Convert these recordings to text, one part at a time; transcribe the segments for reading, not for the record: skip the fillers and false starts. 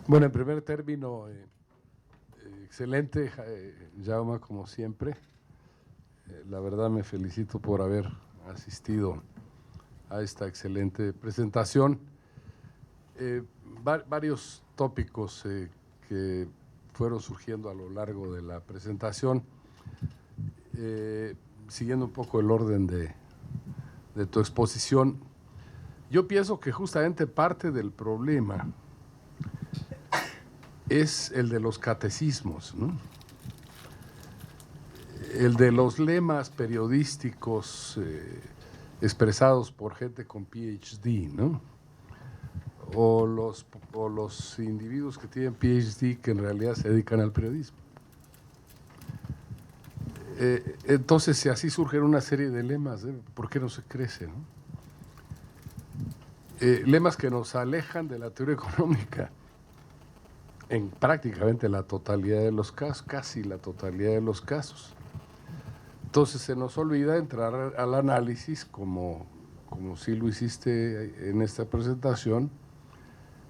Bueno, en primer término, excelente, Jaume, como siempre. La verdad me felicito por haber asistido a esta excelente presentación. Varios tópicos que fueron surgiendo a lo largo de la presentación, siguiendo un poco el orden de tu exposición. Yo pienso que justamente parte del problema es el de los catecismos, ¿no? El de los lemas periodísticos expresados por gente con PhD, ¿no? O los individuos que tienen PhD que en realidad se dedican al periodismo. Entonces, si así surgen una serie de lemas, ¿por qué no se crece, no? Lemas que nos alejan de la teoría económica en prácticamente la totalidad de los casos, casi la totalidad de los casos. Entonces se nos olvida entrar al análisis, como sí lo hiciste en esta presentación,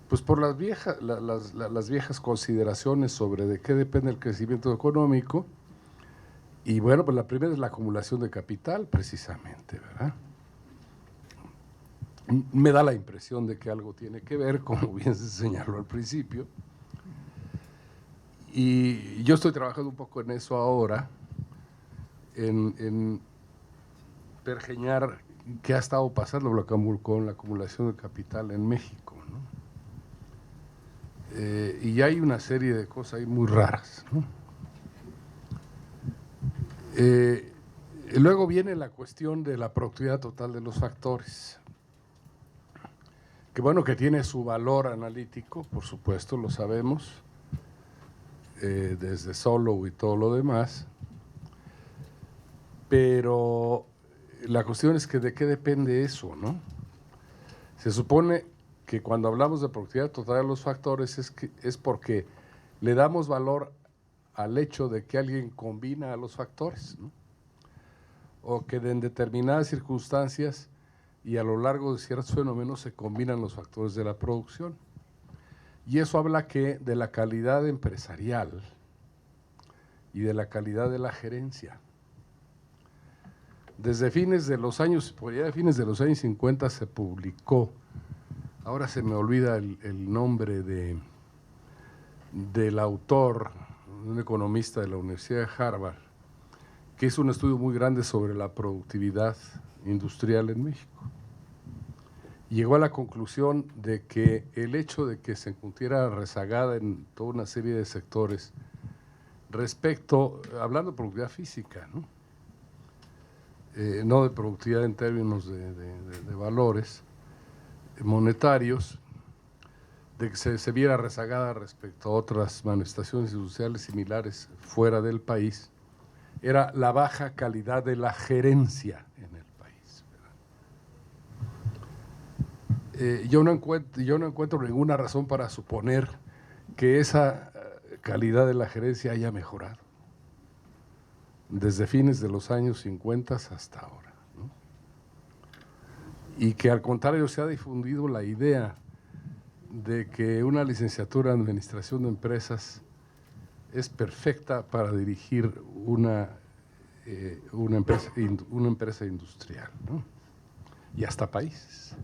pues por las viejas consideraciones sobre de qué depende el crecimiento económico. Y bueno, pues la primera es la acumulación de capital, precisamente, ¿verdad? Me da la impresión de que algo tiene que ver, como bien se señaló al principio. Y yo estoy trabajando un poco en eso ahora, en pergeñar qué ha estado pasando con la acumulación de capital en México, ¿no? Y hay una serie de cosas ahí muy raras, ¿no? Luego viene la cuestión de la productividad total de los factores, que bueno, que tiene su valor analítico, por supuesto, lo sabemos, desde Solow y todo lo demás, pero la cuestión es que de qué depende eso, ¿no? Se supone que cuando hablamos de productividad total de los factores es porque le damos valor al hecho de que alguien combina a los factores, ¿no? O que en determinadas circunstancias y a lo largo de ciertos fenómenos se combinan los factores de la producción. Y eso habla de la calidad empresarial y de la calidad de la gerencia. Desde fines de los años 50 se publicó, ahora se me olvida el nombre del autor, un economista de la Universidad de Harvard, que hizo un estudio muy grande sobre la productividad industrial en México. Llegó a la conclusión de que el hecho de que se encontrara rezagada en toda una serie de sectores respecto, hablando de productividad física, ¿no? No de productividad en términos de valores monetarios, de que se viera rezagada respecto a otras manifestaciones industriales similares fuera del país, era la baja calidad de la gerencia en el país. Yo no encuentro ninguna razón para suponer que esa calidad de la gerencia haya mejorado desde fines de los años 50 hasta ahora, ¿no? Y que al contrario se ha difundido la idea de que una licenciatura en administración de empresas es perfecta para dirigir una empresa industrial, ¿no? Y hasta países.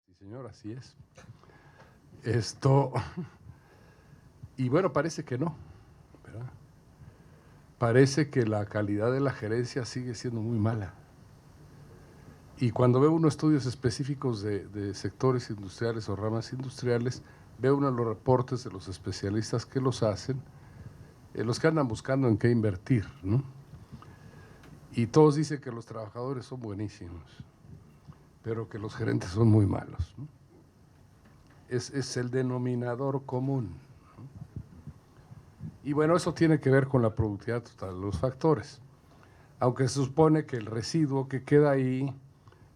Sí, señor, así es. Y bueno, parece que no, ¿verdad? Parece que la calidad de la gerencia sigue siendo muy mala. Y cuando veo unos estudios específicos de sectores industriales o ramas industriales, veo uno de los reportes de los especialistas que los hacen, los que andan buscando en qué invertir, ¿no? Y todos dicen que los trabajadores son buenísimos, pero que los gerentes son muy malos, ¿no? Es el denominador común, ¿no? Y bueno, eso tiene que ver con la productividad total de los factores, aunque se supone que el residuo que queda ahí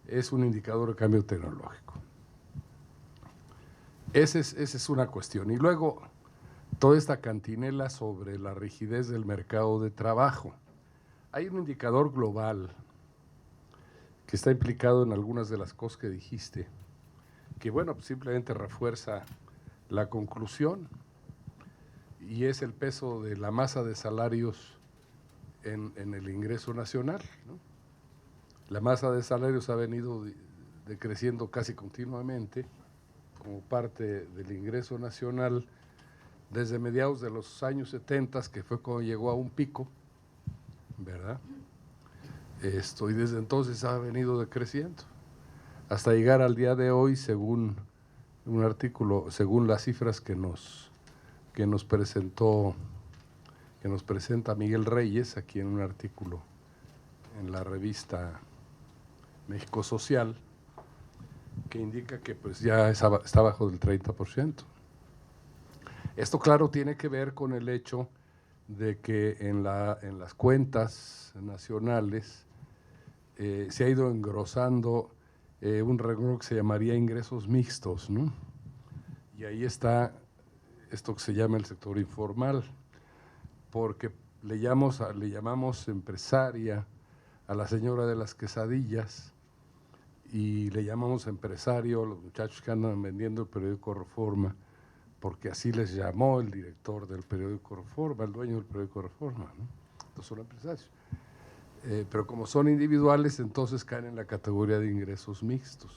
es un indicador de cambio tecnológico. Esa es una cuestión. Y luego, toda esta cantinela sobre la rigidez del mercado de trabajo. Hay un indicador global que está implicado en algunas de las cosas que dijiste, que bueno, pues simplemente refuerza la conclusión, y es el peso de la masa de salarios en el ingreso nacional, ¿no? La masa de salarios ha venido decreciendo casi continuamente como parte del ingreso nacional desde mediados de los años 70, que fue cuando llegó a un pico, ¿verdad? Y desde entonces ha venido decreciendo, hasta llegar al día de hoy, según un artículo, según las cifras que nos presenta Miguel Reyes, aquí en un artículo en la revista México Social, que indica que pues ya está bajo del 30%. Esto, claro, tiene que ver con el hecho de que en las cuentas nacionales se ha ido engrosando un renglón que se llamaría ingresos mixtos, ¿no? Y ahí está esto que se llama el sector informal, porque le llamamos empresaria a la señora de las quesadillas y le llamamos empresario a los muchachos que andan vendiendo el periódico Reforma, porque así les llamó el director del periódico Reforma, el dueño del periódico Reforma, ¿no? Entonces son empresarios. Pero como son individuales, entonces caen en la categoría de ingresos mixtos.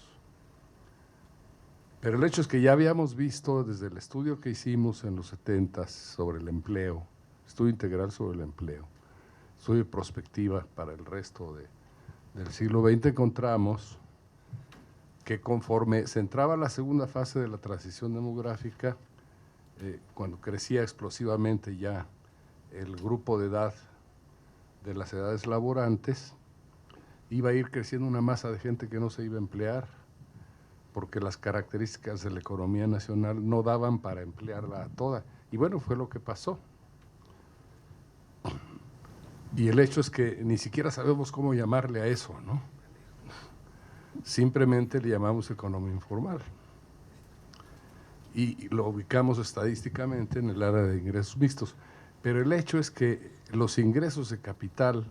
Pero el hecho es que ya habíamos visto desde el estudio que hicimos en los 70 sobre el empleo, estudio integral sobre el empleo, estudio de prospectiva para el resto del siglo XX, encontramos que conforme se entraba la segunda fase de la transición demográfica, cuando crecía explosivamente ya el grupo de edad de las edades laborantes, iba a ir creciendo una masa de gente que no se iba a emplear, porque las características de la economía nacional no daban para emplearla a toda. Y bueno, fue lo que pasó. Y el hecho es que ni siquiera sabemos cómo llamarle a eso, ¿no? Simplemente le llamamos economía informal. Y lo ubicamos estadísticamente en el área de ingresos mixtos. Pero el hecho es que los ingresos de capital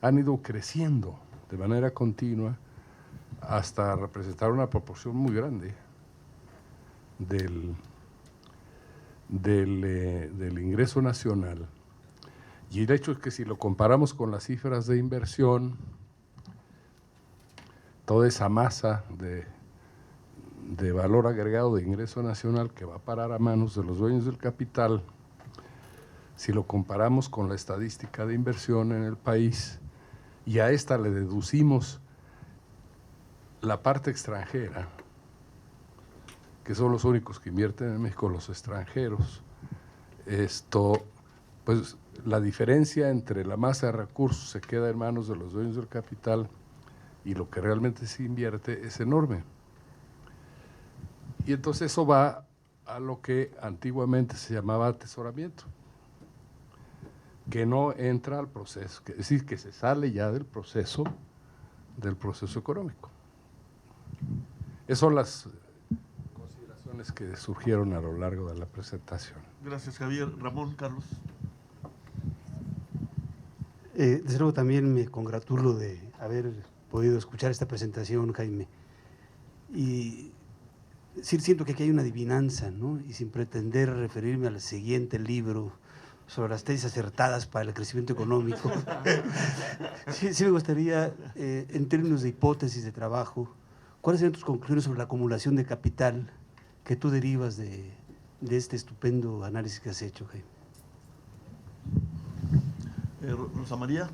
han ido creciendo de manera continua hasta representar una proporción muy grande del ingreso nacional. Y el hecho es que si lo comparamos con las cifras de inversión, toda esa masa de valor agregado de ingreso nacional que va a parar a manos de los dueños del capital, si lo comparamos con la estadística de inversión en el país y a esta le deducimos la parte extranjera, que son los únicos que invierten en México, los extranjeros, pues la diferencia entre la masa de recursos se queda en manos de los dueños del capital y lo que realmente se invierte es enorme. Y entonces eso va a lo que antiguamente se llamaba atesoramiento, que no entra al proceso, es decir, que se sale ya del proceso económico. Esas son las consideraciones que surgieron a lo largo de la presentación. Gracias, Javier. Ramón, Carlos. Desde luego también me congratulo de haber podido escuchar esta presentación, Jaime. Y sí, siento que aquí hay una adivinanza, ¿no? Y sin pretender referirme al siguiente libro sobre las tesis acertadas para el crecimiento económico, sí me gustaría, en términos de hipótesis de trabajo, ¿cuáles serían tus conclusiones sobre la acumulación de capital que tú derivas de este estupendo análisis que has hecho, Jaime? Rosa María.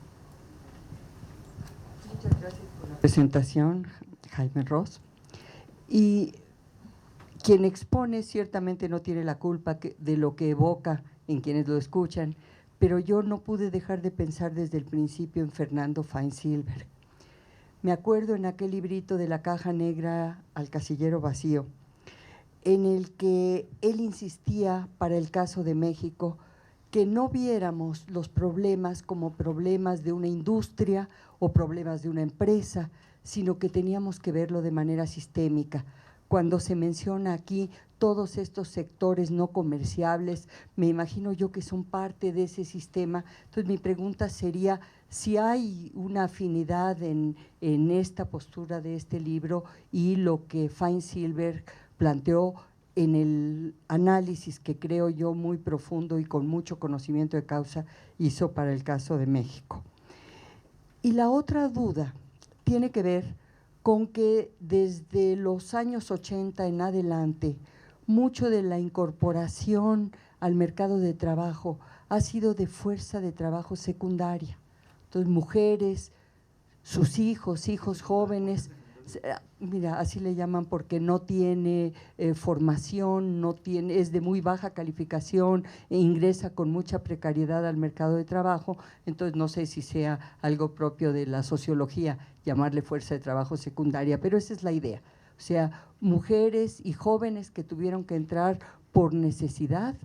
Muchas gracias por la presentación, Jaime Ross. Y quien expone ciertamente no tiene la culpa de lo que evoca en quienes lo escuchan, pero yo no pude dejar de pensar desde el principio en Fernando Feinsilberg. Me acuerdo en aquel librito de la caja negra al casillero vacío, en el que él insistía para el caso de México que no viéramos los problemas como problemas de una industria o problemas de una empresa, sino que teníamos que verlo de manera sistémica. Cuando se menciona aquí todos estos sectores no comerciables, me imagino yo que son parte de ese sistema. Entonces mi pregunta sería si hay una afinidad en esta postura de este libro y lo que Feinsilberg planteó en el análisis que creo yo muy profundo y con mucho conocimiento de causa hizo para el caso de México. Y la otra duda tiene que ver con que desde los años 80 en adelante, mucho de la incorporación al mercado de trabajo ha sido de fuerza de trabajo secundaria. Entonces, mujeres, sus hijos, hijos jóvenes, mira, así le llaman porque no tiene formación, no tiene, es de muy baja calificación e ingresa con mucha precariedad al mercado de trabajo. Entonces no sé si sea algo propio de la sociología llamarle fuerza de trabajo secundaria, pero esa es la idea. O sea, mujeres y jóvenes que tuvieron que entrar por necesidad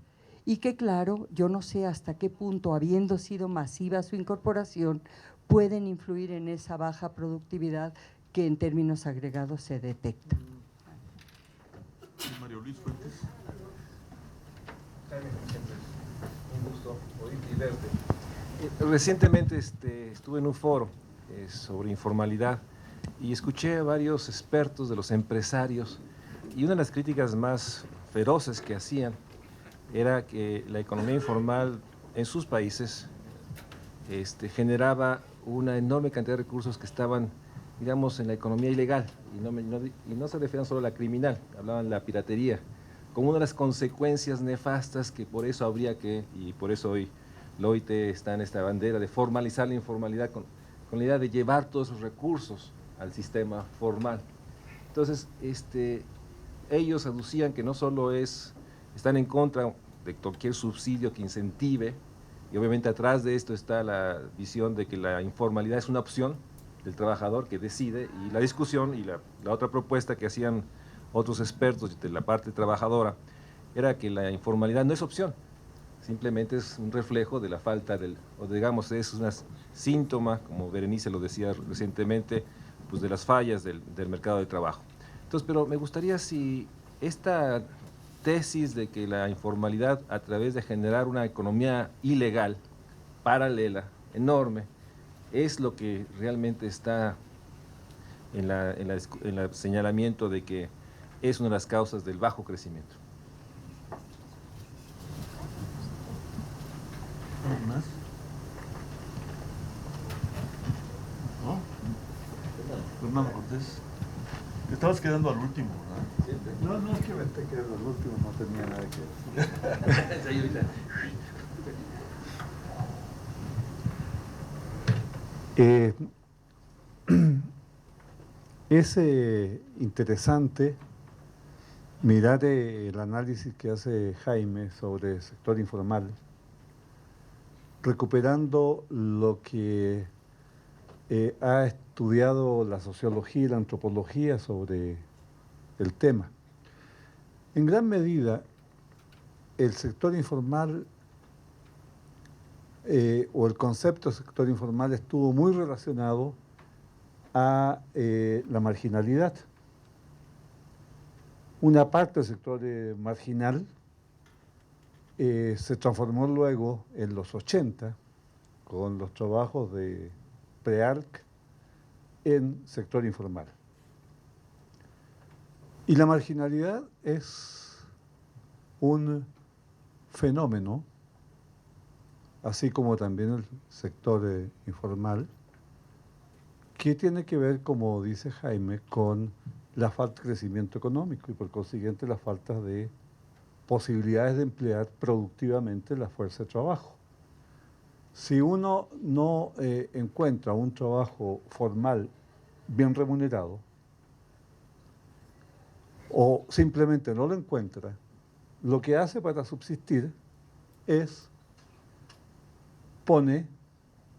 y que, claro, yo no sé hasta qué punto, habiendo sido masiva su incorporación, pueden influir en esa baja productividad que en términos agregados se detecta. Mario Luis Fuentes. Un gusto oírte y verte. Recientemente estuve en un foro sobre informalidad y escuché a varios expertos de los empresarios, y una de las críticas más feroces que hacían era que la economía informal en sus países generaba una enorme cantidad de recursos que estaban, digamos, en la economía ilegal, y no se referían solo a la criminal, hablaban de la piratería, como una de las consecuencias nefastas que por eso habría que, y por eso hoy la OIT está en esta bandera de formalizar la informalidad con la idea de llevar todos esos recursos al sistema formal. Entonces, ellos aducían que no solo están en contra de cualquier subsidio que incentive, y obviamente atrás de esto está la visión de que la informalidad es una opción del trabajador que decide, y la discusión y la otra propuesta que hacían otros expertos de la parte trabajadora era que la informalidad no es opción, simplemente es un reflejo de la falta o digamos, es un síntoma, como Berenice lo decía recientemente, pues de las fallas del mercado de trabajo. Entonces, pero me gustaría si esta tesis de que la informalidad, a través de generar una economía ilegal, paralela, enorme, es lo que realmente está en el señalamiento de que es una de las causas del bajo crecimiento. ¿Algo más? ¿No? Fernando Cortés. Te estabas quedando al último, ¿verdad? No, es que me esté quedando al último, no tenía nada que decir. Es interesante mirar el análisis que hace Jaime sobre el sector informal, recuperando lo que ha estudiado la sociología y la antropología sobre el tema. En gran medida, el sector informal o el concepto de sector informal estuvo muy relacionado a la marginalidad. Una parte del sector marginal se transformó luego en los 80 con los trabajos de PREALC en sector informal. Y la marginalidad es un fenómeno, así como también el sector informal, que tiene que ver, como dice Jaime, con la falta de crecimiento económico y por consiguiente la falta de posibilidades de emplear productivamente la fuerza de trabajo. Si uno no encuentra un trabajo formal bien remunerado, o simplemente no lo encuentra, lo que hace para subsistir es pone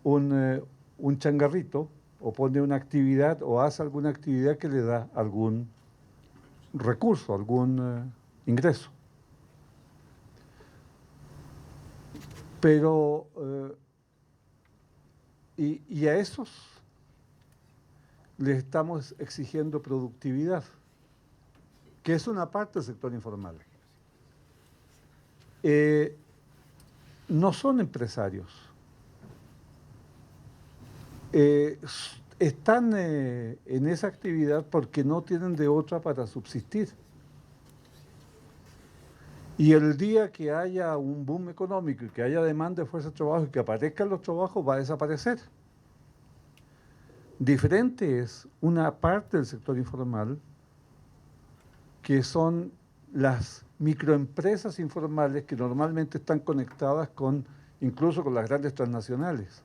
un changarrito o pone una actividad o hace alguna actividad que le da algún recurso, algún ingreso. Pero, y a esos les estamos exigiendo productividad, que es una parte del sector informal. No son empresarios. Están en esa actividad porque no tienen de otra para subsistir. Y el día que haya un boom económico y que haya demanda de fuerza de trabajo y que aparezcan los trabajos, va a desaparecer. Diferente es una parte del sector informal, que son las microempresas informales que normalmente están conectadas con, incluso con las grandes transnacionales,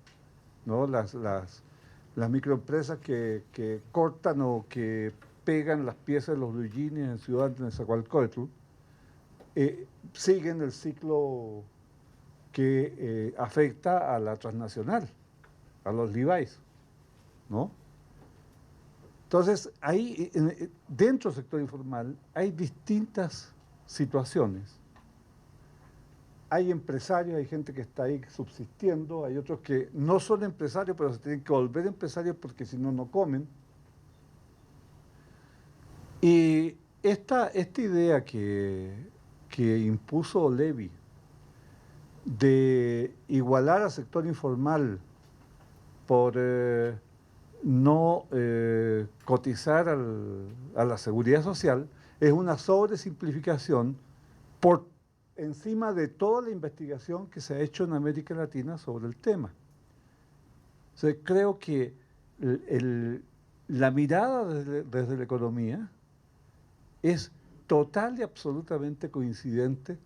¿no? Las microempresas que cortan o que pegan las piezas de los blue jeans en Ciudad de Nezahualcóyotl, siguen el ciclo que afecta a la transnacional, a los Levi's, ¿no? Entonces, ahí, dentro del sector informal, hay distintas situaciones. Hay empresarios, hay gente que está ahí subsistiendo, hay otros que no son empresarios, pero se tienen que volver empresarios porque si no, no comen. Y esta idea que impuso Levy de igualar al sector informal por no cotizar a la seguridad social es una sobresimplificación por encima de toda la investigación que se ha hecho en América Latina sobre el tema. O sea, creo que la mirada desde la economía es total y absolutamente coincidente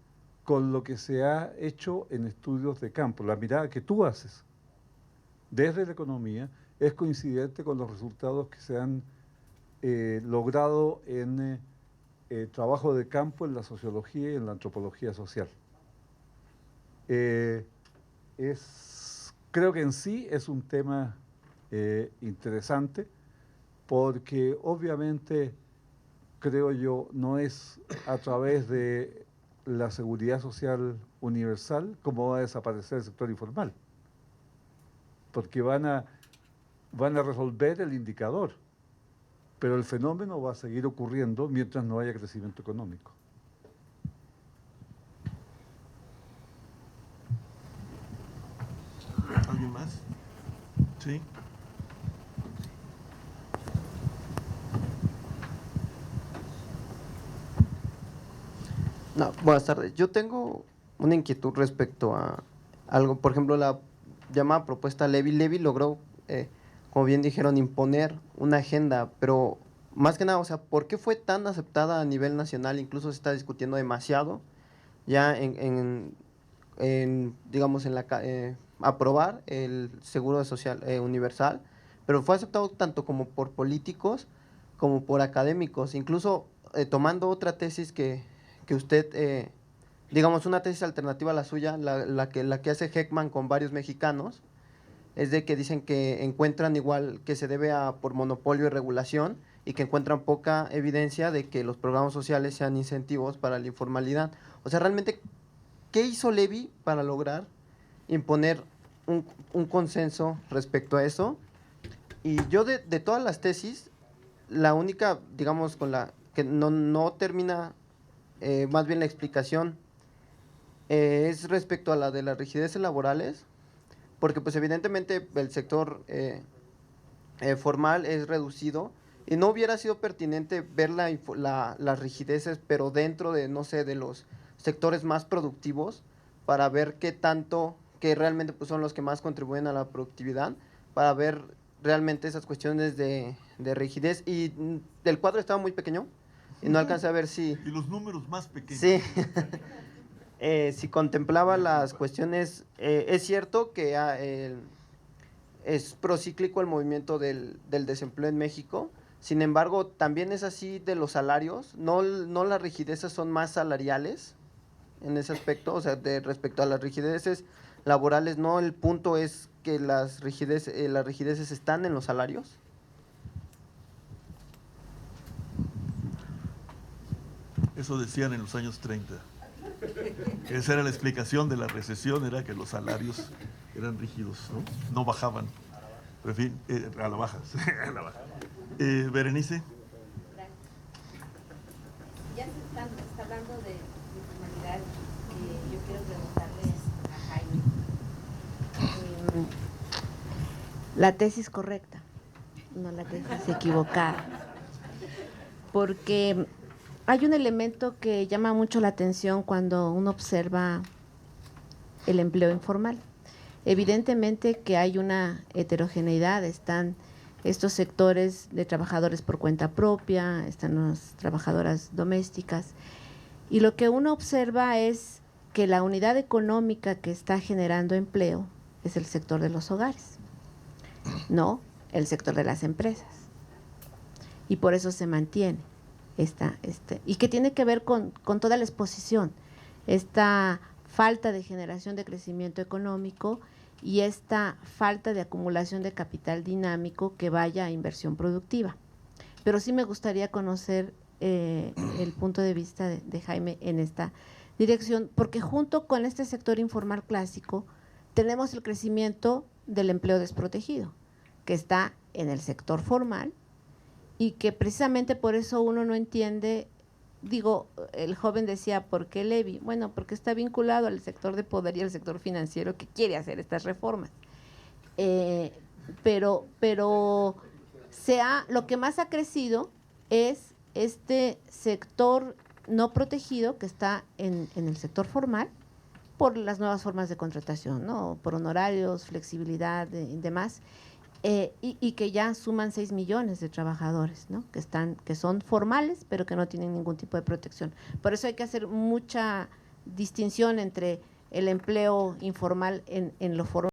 con lo que se ha hecho en estudios de campo. La mirada que tú haces desde la economía es coincidente con los resultados que se han logrado en trabajo de campo en la sociología y en la antropología social. Creo que en sí es un tema interesante porque obviamente, creo yo, no es a través de la seguridad social universal como va a desaparecer el sector informal, porque van a resolver el indicador, pero el fenómeno va a seguir ocurriendo mientras no haya crecimiento económico. ¿Alguien más? Sí. No, buenas tardes. Yo tengo una inquietud respecto a algo, por ejemplo, la llamada propuesta Levy. Levy logró, como bien dijeron, imponer una agenda, pero más que nada, o sea, ¿por qué fue tan aceptada a nivel nacional? Incluso se está discutiendo demasiado ya digamos, aprobar el seguro social universal, pero fue aceptado tanto como por políticos como por académicos, incluso tomando otra tesis que usted, digamos, una tesis alternativa a la suya, la que hace Heckman con varios mexicanos, es de que dicen que encuentran igual que se debe por monopolio y regulación y que encuentran poca evidencia de que los programas sociales sean incentivos para la informalidad. O sea, realmente, ¿qué hizo Levy para lograr imponer un consenso respecto a eso? Y yo de todas las tesis, la única, digamos, con la que no termina, más bien la explicación, es respecto a la de las rigideces laborales, porque pues evidentemente el sector formal es reducido y no hubiera sido pertinente ver las rigideces, pero dentro de, no sé, de los sectores más productivos, para ver qué tanto, que realmente pues, son los que más contribuyen a la productividad, para ver realmente esas cuestiones de rigidez. Y el cuadro estaba muy pequeño y no alcancé a ver si... Y los números más pequeños. Sí. Si contemplaba las cuestiones, es cierto que es procíclico el movimiento del desempleo en México, sin embargo, también es así de los salarios, no las rigideces son más salariales en ese aspecto, o sea, respecto a las rigideces laborales, no, el punto es que las rigideces están en los salarios. Eso decían en los años 30. Esa era la explicación de la recesión, era que los salarios eran rígidos, no bajaban. Pero en fin, a la baja. A la baja. Berenice. Ya se está hablando de informalidad. Yo quiero preguntarles a Jaime. La tesis correcta, no la tesis equivocada. Porque hay un elemento que llama mucho la atención cuando uno observa el empleo informal. Evidentemente que hay una heterogeneidad, están estos sectores de trabajadores por cuenta propia, están las trabajadoras domésticas, y lo que uno observa es que la unidad económica que está generando empleo es el sector de los hogares, no el sector de las empresas. Y por eso se mantiene y que tiene que ver con toda la exposición, esta falta de generación de crecimiento económico y esta falta de acumulación de capital dinámico que vaya a inversión productiva. Pero sí me gustaría conocer el punto de vista de Jaime en esta dirección, porque junto con este sector informal clásico tenemos el crecimiento del empleo desprotegido, que está en el sector formal y que precisamente por eso uno no entiende. Digo, el joven decía, ¿por qué Levy? Bueno, porque está vinculado al sector de poder y al sector financiero que quiere hacer estas reformas. Pero lo que más ha crecido es este sector no protegido que está en el sector formal por las nuevas formas de contratación, ¿no? Por honorarios, flexibilidad y demás. Y que ya suman 6 millones de trabajadores, ¿no? que son formales, pero que no tienen ningún tipo de protección. Por eso hay que hacer mucha distinción entre el empleo informal en lo formal